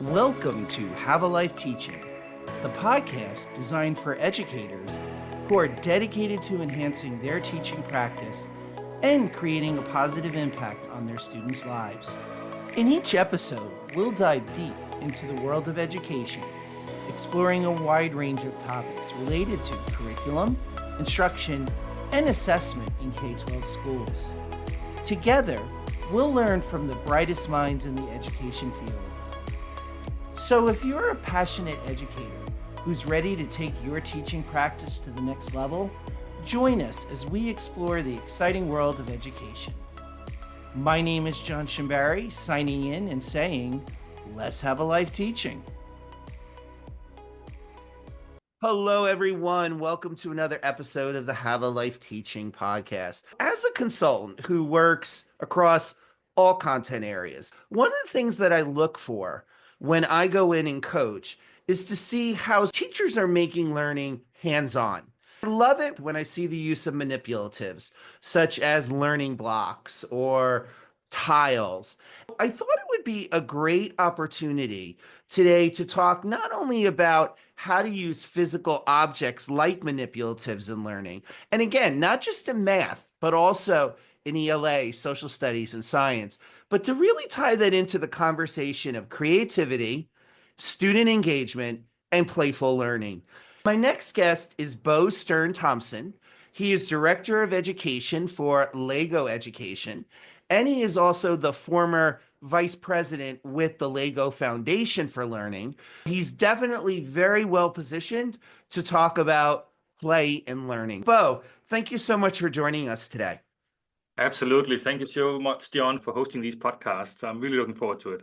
Welcome to Have a Life Teaching, the podcast designed for educators who are dedicated to enhancing their teaching practice and creating a positive impact on their students' lives. In each episode, we'll dive deep into the world of education, exploring a wide range of topics related to curriculum, instruction, and assessment in K-12 schools. Together, we'll learn from the brightest minds in the education field. So if you're a passionate educator who's ready to take your teaching practice to the next level, join us as we explore the exciting world of education. My name is John Shimbari, signing in and saying, let's have a life teaching. Hello, everyone. Welcome to another episode of the Have a Life Teaching podcast. As a consultant who works across all content areas, one of the things that I look for when I go in and coach is to see how teachers are making learning hands-on. I love it when I see the use of manipulatives, such as learning blocks or tiles. I thought it would be a great opportunity today to talk not only about how to use physical objects like manipulatives in learning, and again, not just in math, but also in ELA, social studies, and science, but to really tie that into the conversation of creativity, student engagement, and playful learning. My next guest is Thomsen. He is Director of Education for LEGO Education, and he is also the former Vice President with the LEGO Foundation for Learning. He's definitely very well positioned to talk about play and learning. Bo, thank you so much for joining us today. Absolutely. Thank you so much, John, for hosting these podcasts. I'm really looking forward to it.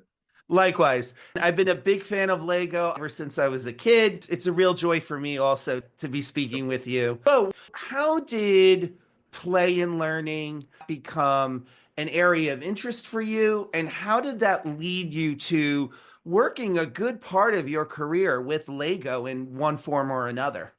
Likewise. I've been a big fan of LEGO ever since I was a kid. It's a real joy for me also to be speaking with you. So, how did play and learning become an area of interest for you? And how did that lead you to working a good part of your career with LEGO in one form or another?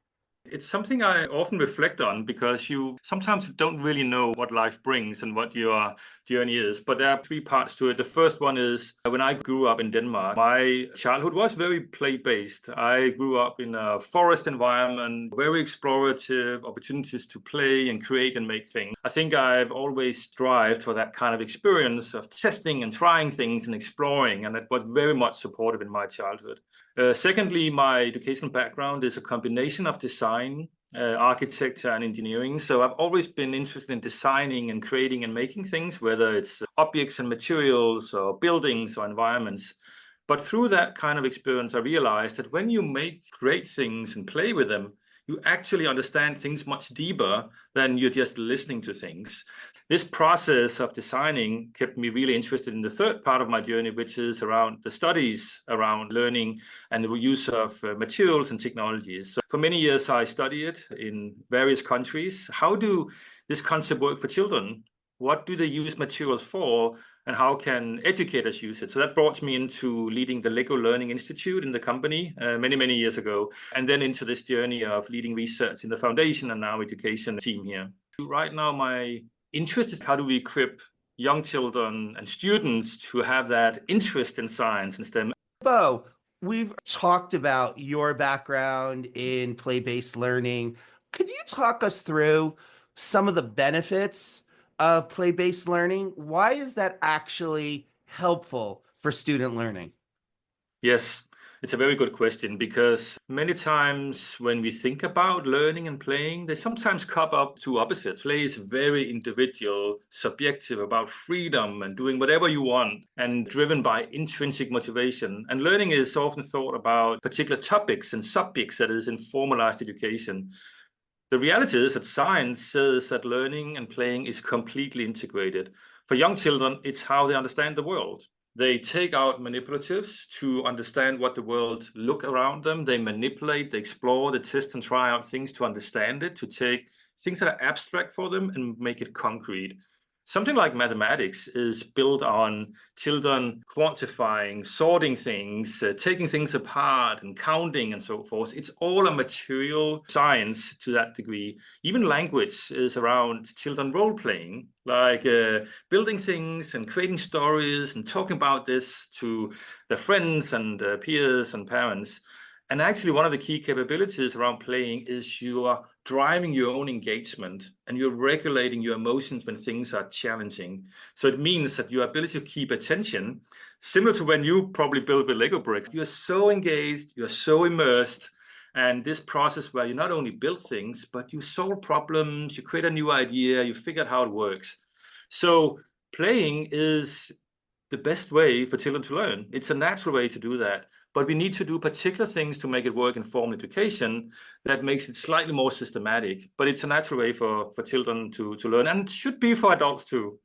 It's something I often reflect on because you sometimes don't really know what life brings and what your journey is. But there are three parts to it. The first one is when I grew up in Denmark, my childhood was very play-based. I grew up in a forest environment, very explorative, opportunities to play and create and make things. I think I've always strived for that kind of experience of testing and trying things and exploring, and that was very much supportive in my childhood. Secondly, my educational background is a combination of design, architecture, and engineering. So I've always been interested in designing and creating and making things, whether it's objects and materials or buildings or environments. But through that kind of experience, I realized that when you make great things and play with them, you actually understand things much deeper than you're just listening to things. This process of designing kept me really interested in the third part of my journey, which is around the studies around learning and the use of materials and technologies. So for many years, I studied in various countries. How do this concept work for children? What do they use materials for? And how can educators use it? So that brought me into leading the LEGO Learning Institute in the company many years ago, and then into this journey of leading research in the foundation and now education team here. Right now, my interest is how do we equip young children and students to have that interest in science and STEM. Bo, we've talked about your background in play-based learning. Could you talk us through some of the benefits of play-based learning? Why is that actually helpful for student learning? Yes, it's a very good question because many times when we think about learning and playing, they sometimes come up two opposites. Play is very individual, subjective, about freedom and doing whatever you want and driven by intrinsic motivation. And learning is often thought about particular topics and subjects that is in formalized education. The reality is that science says that learning and playing is completely integrated. For young children, it's how they understand the world. They take out manipulatives to understand what the world look around them. They manipulate, they explore, they test and try out things to understand it, to take things that are abstract for them and make it concrete. Something like mathematics is built on children quantifying, sorting things, taking things apart and counting and so forth. It's all a material science to that degree. Even language is around children role-playing, like building things and creating stories and talking about this to their friends and peers and parents. And actually, one of the key capabilities around playing is you are driving your own engagement and you're regulating your emotions when things are challenging. So it means that your ability to keep attention, similar to when you probably build with Lego bricks, you're so engaged, you're so immersed. And this process where you not only build things, but you solve problems, you create a new idea, you figure out how it works. So playing is the best way for children to learn. It's a natural way to do that. But we need to do particular things to make it work in formal education that makes it slightly more systematic. But it's a natural way for children to learn, and it should be for adults too.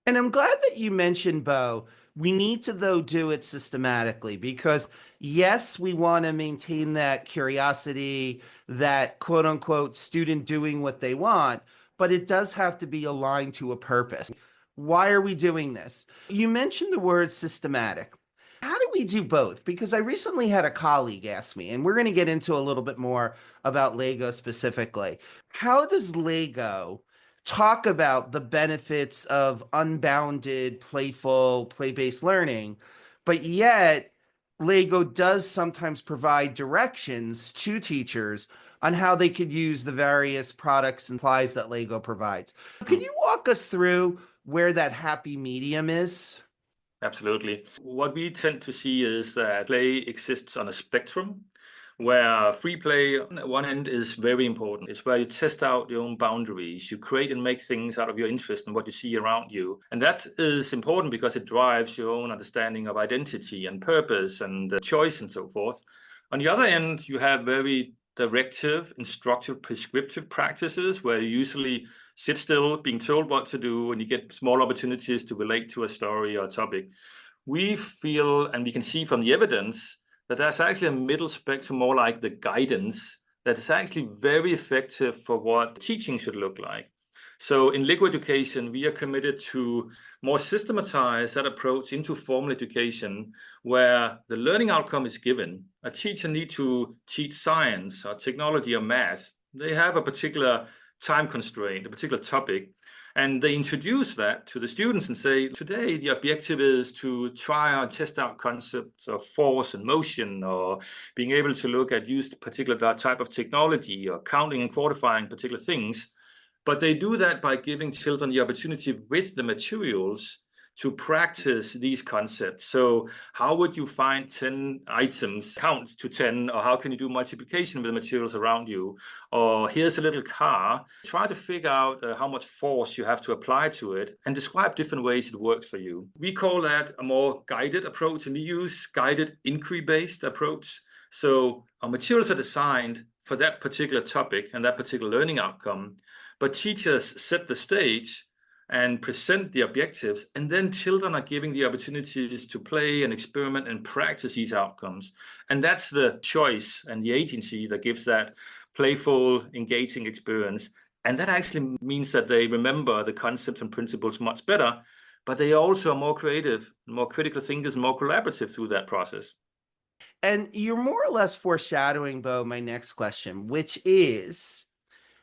And I'm glad that you mentioned, Bo. We need to, though, do it systematically because, yes, we want to maintain that curiosity, that quote unquote student doing what they want, but it does have to be aligned to a purpose. Why are we doing this? You mentioned the word systematic. How do we do both? Because I recently had a colleague ask me, and we're going to get into a little bit more about Lego specifically. How does Lego talk about the benefits of unbounded, playful, play-based learning, but yet Lego does sometimes provide directions to teachers on how they could use the various products and supplies that Lego provides. Could you walk us through where that happy medium is? Absolutely. What we tend to see is that play exists on a spectrum where free play on one end is very important. It's where you test out your own boundaries. You create and make things out of your interest and what you see around you. And that is important because it drives your own understanding of identity and purpose and choice and so forth. On the other end, you have very directive, instructive, prescriptive practices where you usually sit still, being told what to do, and you get small opportunities to relate to a story or a topic. We feel, and we can see from the evidence, that there's actually a middle spectrum, more like the guidance, that is actually very effective for what teaching should look like. So in Lego education, we are committed to more systematize that approach into formal education where the learning outcome is given. A teacher needs to teach science or technology or math. They have a particular time constraint, a particular topic, and they introduce that to the students and say, today the objective is to try and test out concepts of force and motion, or being able to look at used particular type of technology, or counting and quantifying particular things. But they do that by giving children the opportunity with the materials to practice these concepts. So how would you find 10 items, count to 10, or how can you do multiplication with the materials around you? Or here's a little car, try to figure out how much force you have to apply to it and describe different ways it works for you. We call that a more guided approach, and we use guided inquiry-based approach. So our materials are designed for that particular topic and that particular learning outcome, but teachers set the stage and present the objectives, and then children are given the opportunities to play and experiment and practice these outcomes. And that's the choice and the agency that gives that playful, engaging experience. And that actually means that they remember the concepts and principles much better, but they also are more creative, more critical thinkers, more collaborative through that process. And you're more or less foreshadowing, Bo, my next question, which is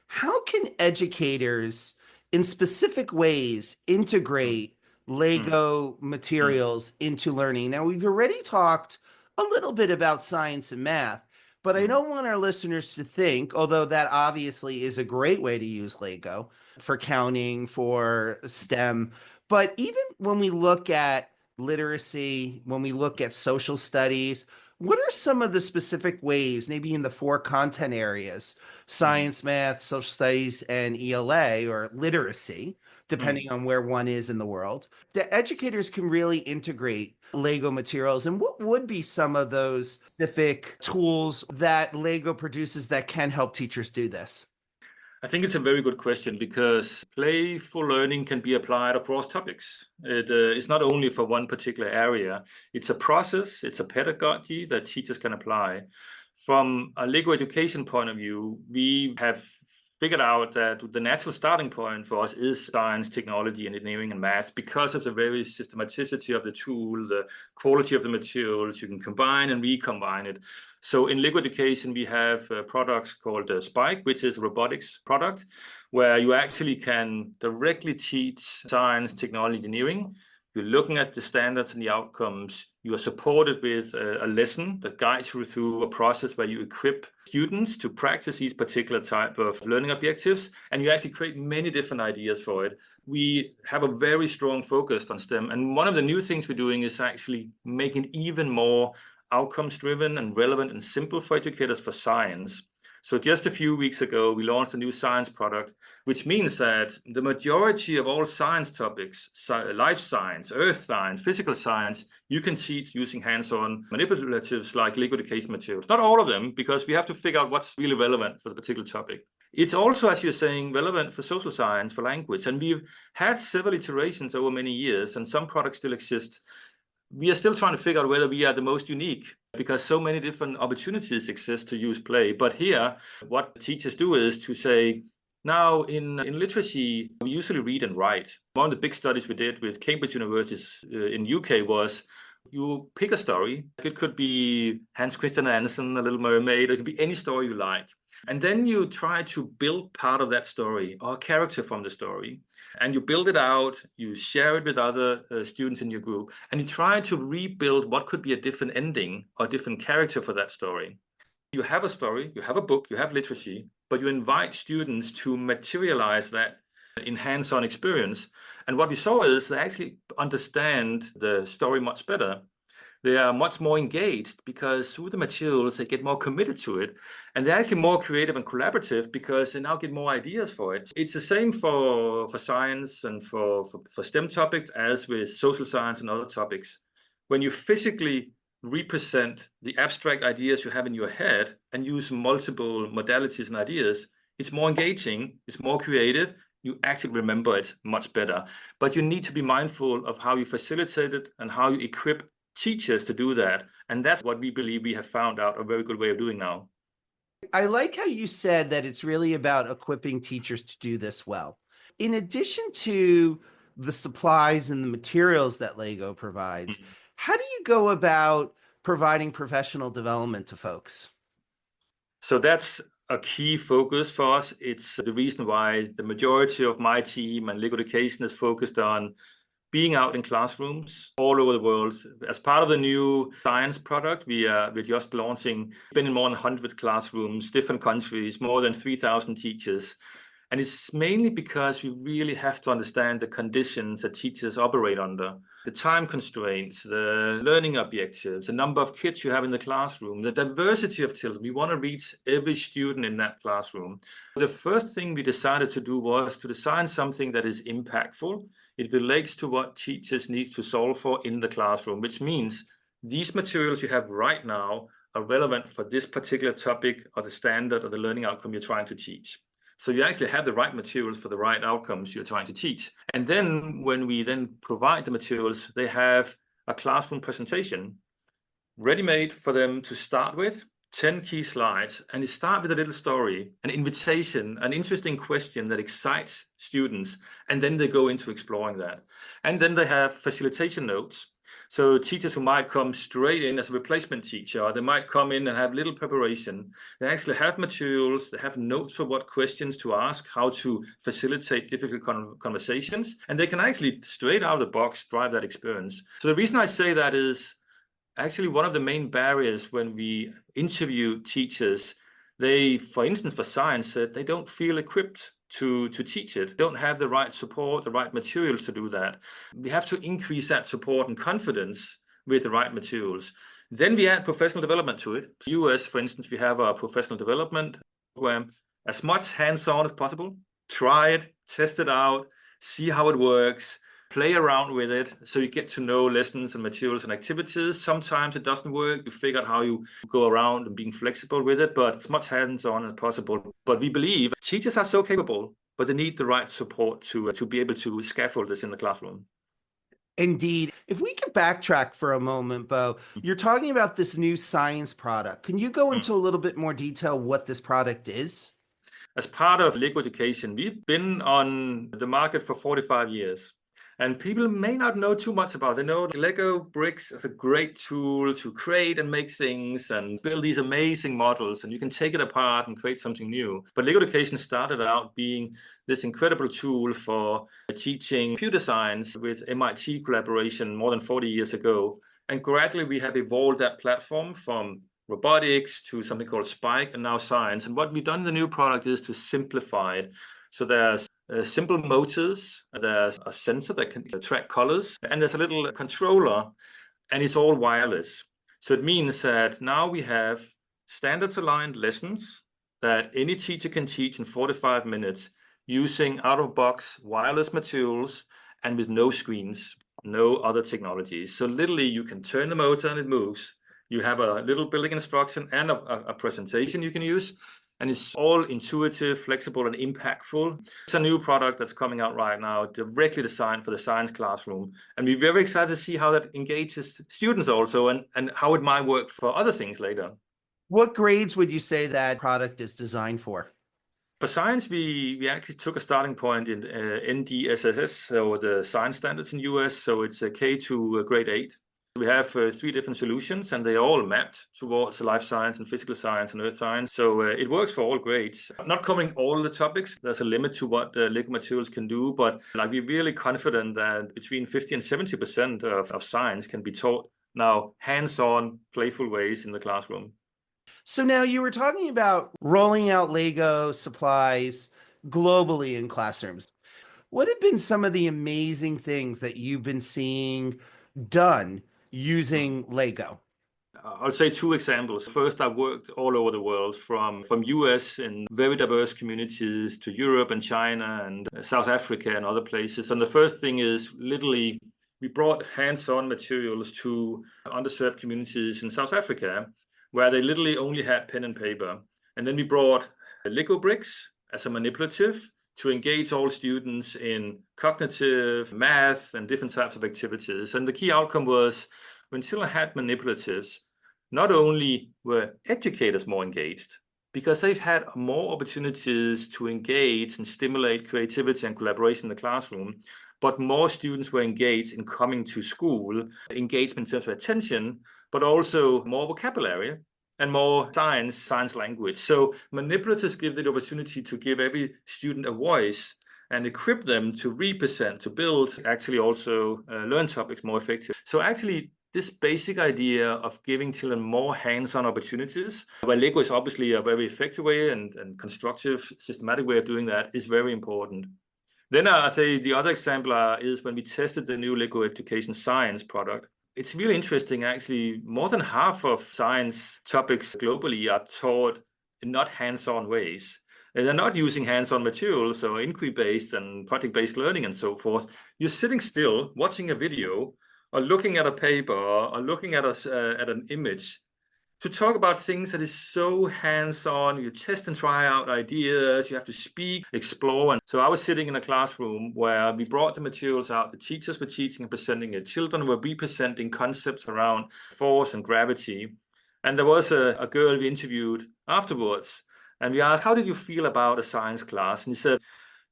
how can educators in specific ways Mm, integrate mm, Lego mm, materials into learning? Now, we've already talked a little bit about science and math, but I mm, don't want our listeners to think, although that obviously is a great way to use Lego for counting, for STEM, but even when we look at literacy, when we look at social studies, what are some of the specific ways, maybe in the four content areas, mm, science, math, social studies, and ELA or literacy, mm. depending on where one is in the world, the educators can really integrate Lego materials? And what would be some of those specific tools that Lego produces that can help teachers do this? I think it's a very good question because playful learning can be applied across topics. It's not only for one particular area. It's a process, it's a pedagogy that teachers can apply. From a Lego education point of view, we have figured out that the natural starting point for us is science, technology, engineering, and math because of the very systematicity of the tool, the quality of the materials. You can combine and recombine it. So in liquid education, we have products called Spike, which is a robotics product, where you actually can directly teach science, technology, engineering. You're looking at the standards and the outcomes. You are supported with a lesson that guides you through a process where you equip students to practice these particular type of learning objectives, and you actually create many different ideas for it. We have a very strong focus on STEM, and one of the new things we're doing is actually making it even more outcomes driven and relevant and simple for educators for science. So just a few weeks ago, we launched a new science product, which means that the majority of all science topics, life science, earth science, physical science, you can teach using hands-on manipulatives like liquid education materials. Not all of them, because we have to figure out what's really relevant for the particular topic. It's also, as you're saying, relevant for social science, for language. And we've had several iterations over many years, and some products still exist. We are still trying to figure out whether we are the most unique because so many different opportunities exist to use play. But here, what teachers do is to say, now in literacy, we usually read and write. One of the big studies we did with Cambridge University in UK was you pick a story. It could be Hans Christian Andersen, A Little Mermaid. It could be any story you like. And then you try to build part of that story or a character from the story. And you build it out, you share it with other students in your group, and you try to rebuild what could be a different ending or a different character for that story. You have a story, you have a book, you have literacy, but you invite students to materialize that in hands-on experience. And what we saw is they actually understand the story much better. They are much more engaged because through the materials, they get more committed to it. And they're actually more creative and collaborative because they now get more ideas for it. It's the same for science and for STEM topics as with social science and other topics. When you physically represent the abstract ideas you have in your head and use multiple modalities and ideas, it's more engaging, it's more creative, you actually remember it much better. But you need to be mindful of how you facilitate it and how you equip teachers to do that. And that's what we believe we have found out a very good way of doing now. I like how you said that it's really about equipping teachers to do this well. In addition to the supplies and the materials that Lego provides, how do you go about providing professional development to folks? So that's a key focus for us. It's the reason why the majority of my team and liquid education is focused on being out in classrooms all over the world. As part of the new science product, we're just launching, been in more than 100 classrooms, different countries, more than 3,000 teachers. And it's mainly because we really have to understand the conditions that teachers operate under, the time constraints, the learning objectives, the number of kids you have in the classroom, the diversity of children. We want to reach every student in that classroom. The first thing we decided to do was to design something that is impactful. It relates to what teachers need to solve for in the classroom, which means these materials you have right now are relevant for this particular topic or the standard or the learning outcome you're trying to teach. So you actually have the right materials for the right outcomes you're trying to teach. And then when we then provide the materials, they have a classroom presentation ready-made for them to start with, 10 key slides, and it starts with a little story, an invitation, an interesting question that excites students, and then they go into exploring that. And then they have facilitation notes. So teachers who might come straight in as a replacement teacher, or they might come in and have little preparation. They actually have materials, they have notes for what questions to ask, how to facilitate difficult conversations, and they can actually straight out of the box drive that experience. So the reason I say that is actually one of the main barriers when we interview teachers. They, for instance, for science, said they don't feel equipped to teach it, don't have the right support, the right materials to do that. We have to increase that support and confidence with the right materials. Then we add professional development to it. US, for instance, we have our professional development program, as much hands-on as possible. Try it, test it out, see how it works, play around with it so you get to know lessons and materials and activities. Sometimes it doesn't work. You figure out how you go around and being flexible with it, but as much hands-on as possible. But we believe teachers are so capable, but they need the right support to be able to scaffold this in the classroom. Indeed. If we could backtrack for a moment, Bo, you're talking about this new science product. Can you go into a little bit more detail what this product is? as part of Lego education, we've been on the market for 45 years. And people may not know too much about it. They know Lego bricks is a great tool to create and make things and build these amazing models, and you can take it apart and create something new. But Lego education started out being this incredible tool for teaching computer science with MIT collaboration more than 40 years ago. And gradually we have evolved that platform from robotics to something called Spike and now science. And what we've done in the new product is to simplify it. So there's simple motors, there's a sensor that can track colors, and there's a little controller, and it's all wireless. So it means that now we have standards aligned lessons that any teacher can teach in 45 minutes using out-of-box wireless materials and with no screens, no other technologies. So literally you can turn the motor and it moves. You have a little building instruction and a presentation you can use. And it's all intuitive, flexible, and impactful. It's a new product that's coming out right now, directly designed for the science classroom. And we're very excited to see how that engages students also and how it might work for other things later. What grades would you say that product is designed for? For science, we actually took a starting point in NDSSS, so the science standards in US. So it's a K to grade 8. We have 3 different solutions, and they're all mapped towards life science and physical science and earth science. So it works for all grades. Not covering all the topics. There's a limit to what Lego materials can do, but like we're really confident that between 50 and 70% of science can be taught now hands-on, playful ways in the classroom. So now you were talking about rolling out Lego supplies globally in classrooms. What have been some of the amazing things that you've been seeing done using Lego? I'll say 2 examples. First, I've worked all over the world, from US in very diverse communities to Europe and China and South Africa and other places. And the first thing is literally we brought hands-on materials to underserved communities in South Africa, where they literally only had pen and paper. And then we brought Lego bricks as a manipulative to engage all students in cognitive, math, and different types of activities. And the key outcome was when children had manipulatives, not only were educators more engaged, because they've had more opportunities to engage and stimulate creativity and collaboration in the classroom, but more students were engaged in coming to school, engagement in terms of attention, but also more vocabulary and more science language. So manipulatives give the opportunity to give every student a voice and equip them to represent, to build, actually also learn topics more effective. So actually, this basic idea of giving children more hands-on opportunities, where Lego is obviously a very effective way and constructive, systematic way of doing that, is very important. Then I say the other example is when we tested the new Lego Education Science product. It's really interesting, actually. More than half of science topics globally are taught in not hands-on ways. And they're not using hands-on materials or inquiry-based and project-based learning and so forth. You're sitting still, watching a video, or looking at a paper, or looking at an image, to talk about things that is so hands-on. You test and try out ideas, you have to speak, explore. And so I was sitting in a classroom where we brought the materials out, the teachers were teaching and presenting it, children were representing concepts around force and gravity. And there was a girl we interviewed afterwards, and we asked, how did you feel about a science class? And he said,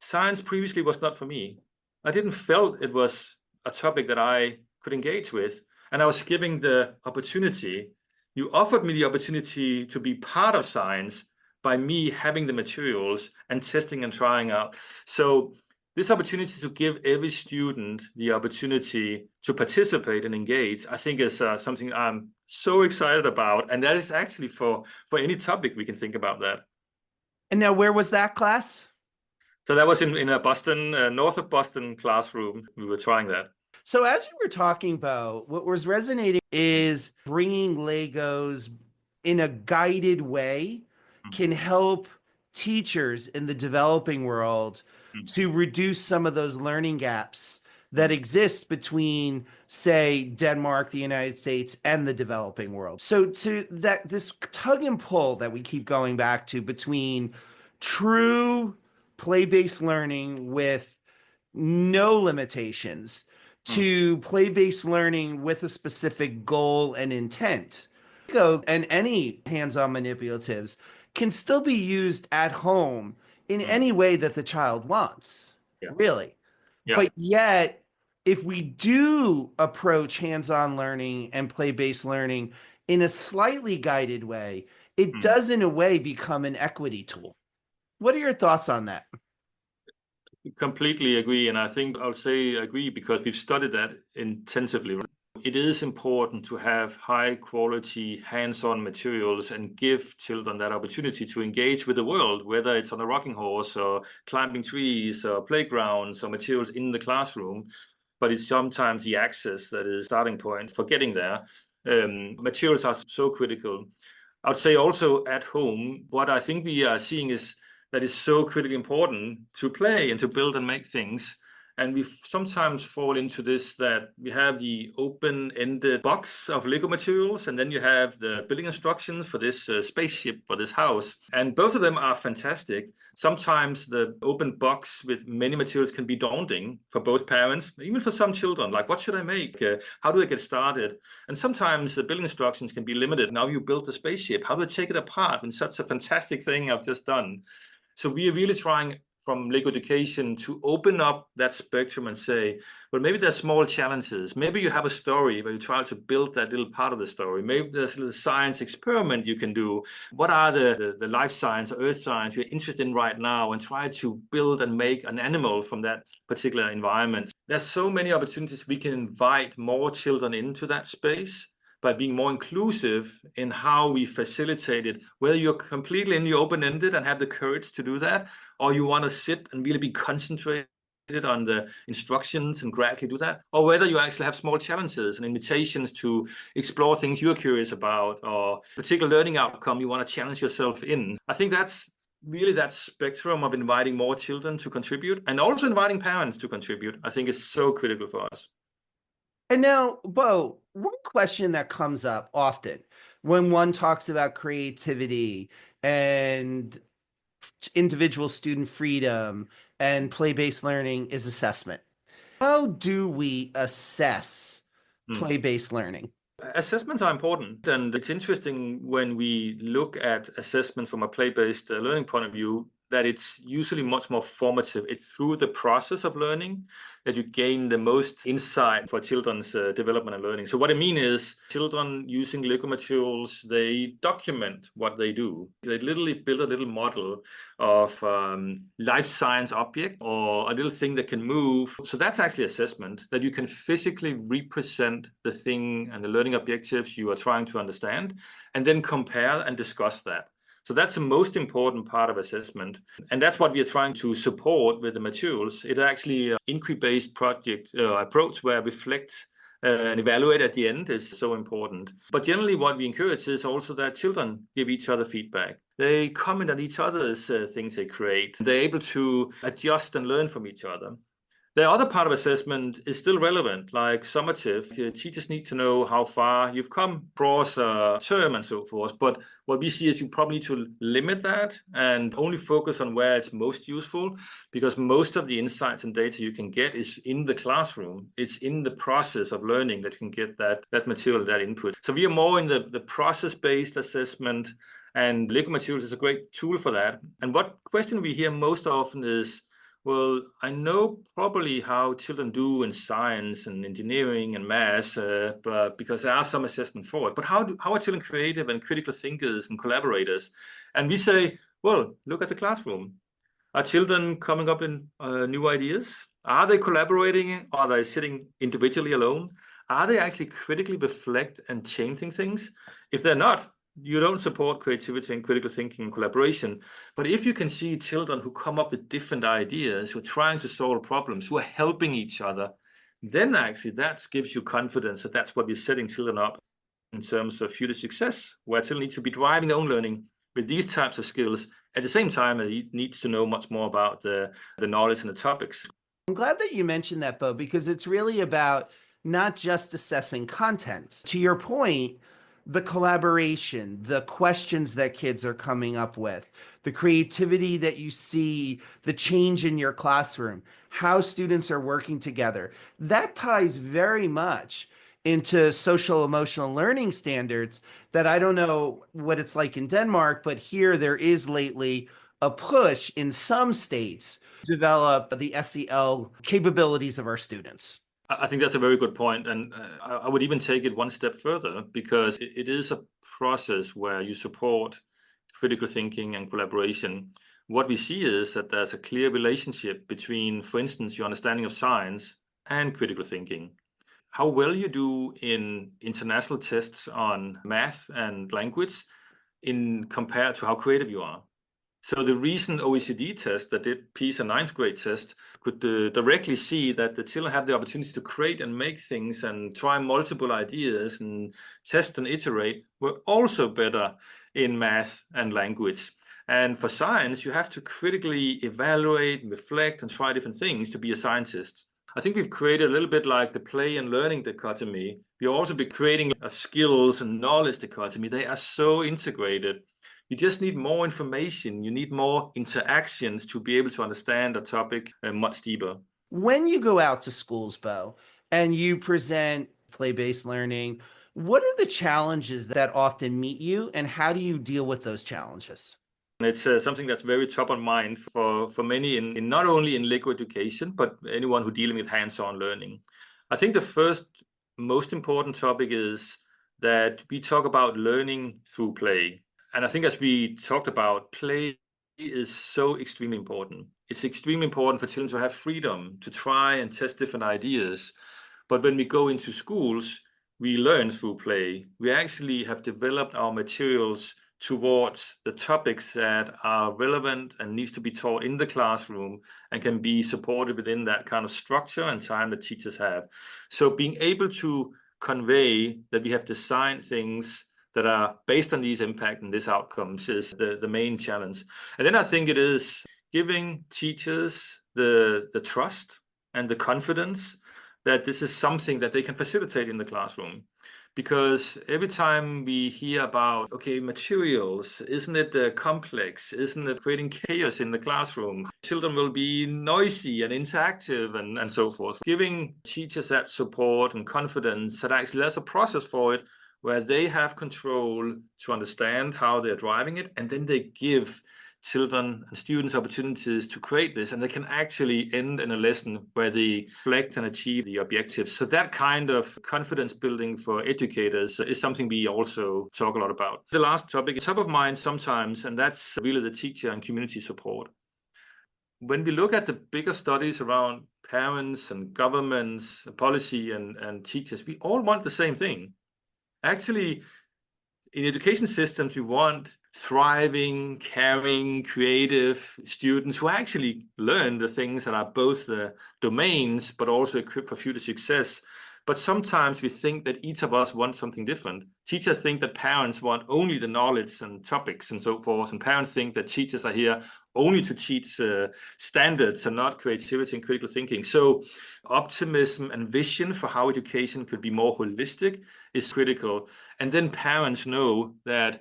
science previously was not for me. I didn't felt it was a topic that I could engage with, and I was given the opportunity. You offered me the opportunity to be part of science by me having the materials and testing and trying out. So this opportunity to give every student the opportunity to participate and engage, I think is something I'm so excited about. And that is actually for any topic we can think about that. And now, where was that class? So that was in a Boston, north of Boston classroom. We were trying that. So as you were talking, Bo, what was resonating is bringing Legos in a guided way can help teachers in the developing world to reduce some of those learning gaps that exist between, say, Denmark, the United States, and the developing world. So to that, this tug and pull that we keep going back to between true play-based learning with no limitations to play-based learning with a specific goal and intent. And any hands-on manipulatives can still be used at home in Mm. any way that the child wants, Yeah. really. Yeah. But yet, if we do approach hands-on learning and play-based learning in a slightly guided way, it Mm. does in a way become an equity tool. What are your thoughts on that? Completely agree. And I think I'll say agree because we've studied that intensively. It is important to have high quality hands-on materials and give children that opportunity to engage with the world, whether it's on a rocking horse or climbing trees or playgrounds or materials in the classroom. But it's sometimes the access that is starting point for getting there. Materials are so critical. I would say also at home, what I think we are seeing is that is so critically important to play and to build and make things. And we sometimes fall into this that we have the open-ended box of Lego materials, and then you have the building instructions for this spaceship or this house. And both of them are fantastic. Sometimes the open box with many materials can be daunting for both parents, even for some children. Like, what should I make? How do I get started? And sometimes the building instructions can be limited. Now you built the spaceship. How do I take it apart in such a fantastic thing I've just done? So we are really trying from Lego Education to open up that spectrum and say, well, maybe there's small challenges. Maybe you have a story where you try to build that little part of the story. Maybe there's a little science experiment you can do. What are the life science or earth science you're interested in right now, and try to build and make an animal from that particular environment. There's so many opportunities we can invite more children into that space by being more inclusive in how we facilitate it, whether you're completely in the open-ended and have the courage to do that, or you want to sit and really be concentrated on the instructions and gradually do that, or whether you actually have small challenges and invitations to explore things you're curious about or particular learning outcome you want to challenge yourself in. I think that's really that spectrum of inviting more children to contribute and also inviting parents to contribute, I think is so critical for us. And now, Bo, one question that comes up often when one talks about creativity and individual student freedom and play-based learning is assessment. How do we assess Hmm. play-based learning? Assessments are important, and it's interesting when we look at assessment from a play-based learning point of view that it's usually much more formative. It's through the process of learning that you gain the most insight for children's development and learning. So what I mean is children using Lego materials, they document what they do. They literally build a little model of life science object or a little thing that can move. So that's actually assessment, that you can physically represent the thing and the learning objectives you are trying to understand, and then compare and discuss that. So that's the most important part of assessment. And that's what we are trying to support with the materials. It actually inquiry-based project approach where reflect and evaluate at the end is so important. But generally what we encourage is also that children give each other feedback. They comment on each other's things they create. They're able to adjust and learn from each other. The other part of assessment is still relevant, like summative. Teachers need to know how far you've come across a term and so forth. But what we see is you probably need to limit that and only focus on where it's most useful, because most of the insights and data you can get is in the classroom. It's in the process of learning that you can get that material, that input. So we are more in the process-based assessment, and Lego Materials is a great tool for that. And what question we hear most often is, well, I know probably how children do in science and engineering and math, but because there are some assessment for it. But how are children creative and critical thinkers and collaborators? And we say, well, look at the classroom. Are children coming up in new ideas? Are they collaborating? Are they sitting individually alone? Are they actually critically reflect and changing things? If they're not, you don't support creativity and critical thinking and collaboration. But if you can see children who come up with different ideas, who are trying to solve problems, who are helping each other, then actually that gives you confidence that that's what we're setting children up in terms of future success, where children need to be driving their own learning with these types of skills. At the same time, it needs to know much more about the knowledge and the topics. I'm glad that you mentioned that, Bo, because it's really about not just assessing content. To your point, the collaboration, the questions that kids are coming up with, the creativity that you see, the change in your classroom, how students are working together, that ties very much into social emotional learning standards that I don't know what it's like in Denmark, but here there is lately a push in some states to develop the SEL capabilities of our students. I think that's a very good point. And I would even take it one step further because it is a process where you support critical thinking and collaboration. What we see is that there's a clear relationship between, for instance, your understanding of science and critical thinking. How well you do in international tests on math and language in compared to how creative you are. So the recent OECD test that did PISA ninth grade test could directly see that the children have the opportunity to create and make things and try multiple ideas and test and iterate were also better in math and language. And for science, you have to critically evaluate, reflect, and try different things to be a scientist. I think we've created a little bit like the play and learning dichotomy. We'll also be creating a skills and knowledge dichotomy. They are so integrated. You just need more information. You need more interactions to be able to understand a topic much deeper. When you go out to schools, Bo, and you present play-based learning, what are the challenges that often meet you, and how do you deal with those challenges? It's something that's very top of mind for many in not only in Lego education, but anyone who dealing with hands-on learning. I think the first most important topic is that we talk about learning through play. And I think as we talked about, play is so extremely important. It's extremely important for children to have freedom to try and test different ideas. But when we go into schools, we learn through play. We actually have developed our materials towards the topics that are relevant and needs to be taught in the classroom and can be supported within that kind of structure and time that teachers have. So being able to convey that we have designed things that are based on these impact and these outcomes is the main challenge. And then I think it is giving teachers the trust and the confidence that this is something that they can facilitate in the classroom. Because every time we hear about, okay, materials, isn't it complex? Isn't it creating chaos in the classroom? Children will be noisy and interactive and so forth. Giving teachers that support and confidence that actually there's a process for it where they have control to understand how they're driving it, and then they give children and students opportunities to create this, and they can actually end in a lesson where they reflect and achieve the objectives. So that kind of confidence building for educators is something we also talk a lot about. The last topic is top of mind sometimes, and that's really the teacher and community support. When we look at the bigger studies around parents and governments, policy and teachers, we all want the same thing. Actually, in education systems, we want thriving, caring, creative students who actually learn the things that are both the domains, but also equipped for future success. But sometimes we think that each of us wants something different. Teachers think that parents want only the knowledge and topics and so forth. And parents think that teachers are here only to teach standards and not creativity and critical thinking. So optimism and vision for how education could be more holistic is critical. And then parents know that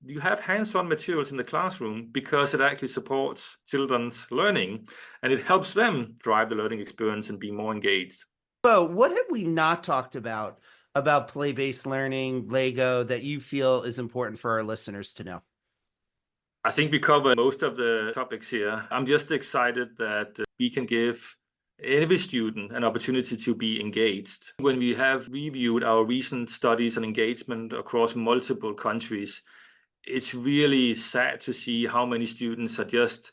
you have hands-on materials in the classroom because it actually supports children's learning and it helps them drive the learning experience and be more engaged. Bo, what have we not talked about play-based learning, Lego, that you feel is important for our listeners to know? I think we covered most of the topics here. I'm just excited that we can give every student an opportunity to be engaged. When we have reviewed our recent studies and engagement across multiple countries, it's really sad to see how many students are just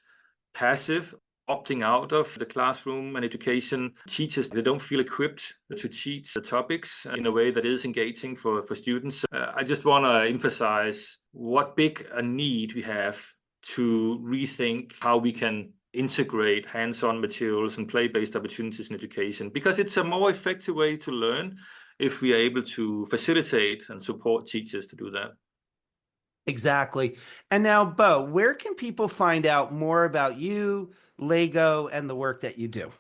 passive, opting out of the classroom and education. Teachers, they don't feel equipped to teach the topics in a way that is engaging for students. I just want to emphasize what big a need we have to rethink how we can integrate hands-on materials and play-based opportunities in education, because it's a more effective way to learn if we are able to facilitate and support teachers to do that. Exactly. And now, Bo, where can people find out more about you, Lego, and the work that you do?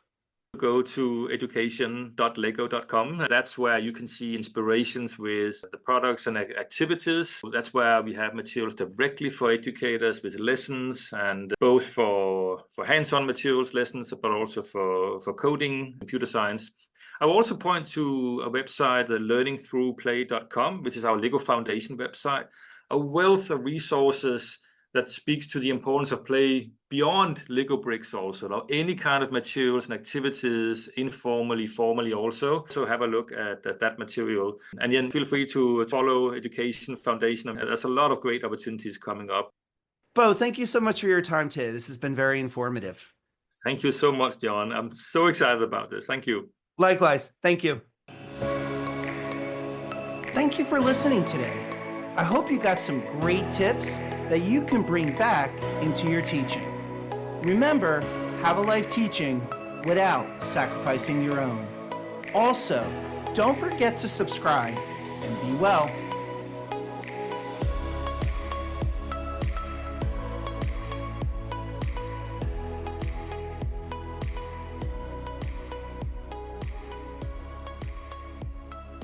Go to education.lego.com. That's where you can see inspirations with the products and activities. That's where we have materials directly for educators with lessons, and both for hands-on materials lessons, but also for coding, computer science. I will also point to a website, learningthroughplay.com, which is our Lego Foundation website, a wealth of resources that speaks to the importance of play beyond Lego bricks also, or any kind of materials and activities, informally, formally also. So have a look at that material. And then feel free to follow Education Foundation. There's a lot of great opportunities coming up. Bo, thank you so much for your time today. This has been very informative. Thank you so much, John. I'm so excited about this. Thank you. Likewise. Thank you. Thank you for listening today. I hope you got some great tips that you can bring back into your teaching. Remember, have a life teaching without sacrificing your own. Also, don't forget to subscribe and be well.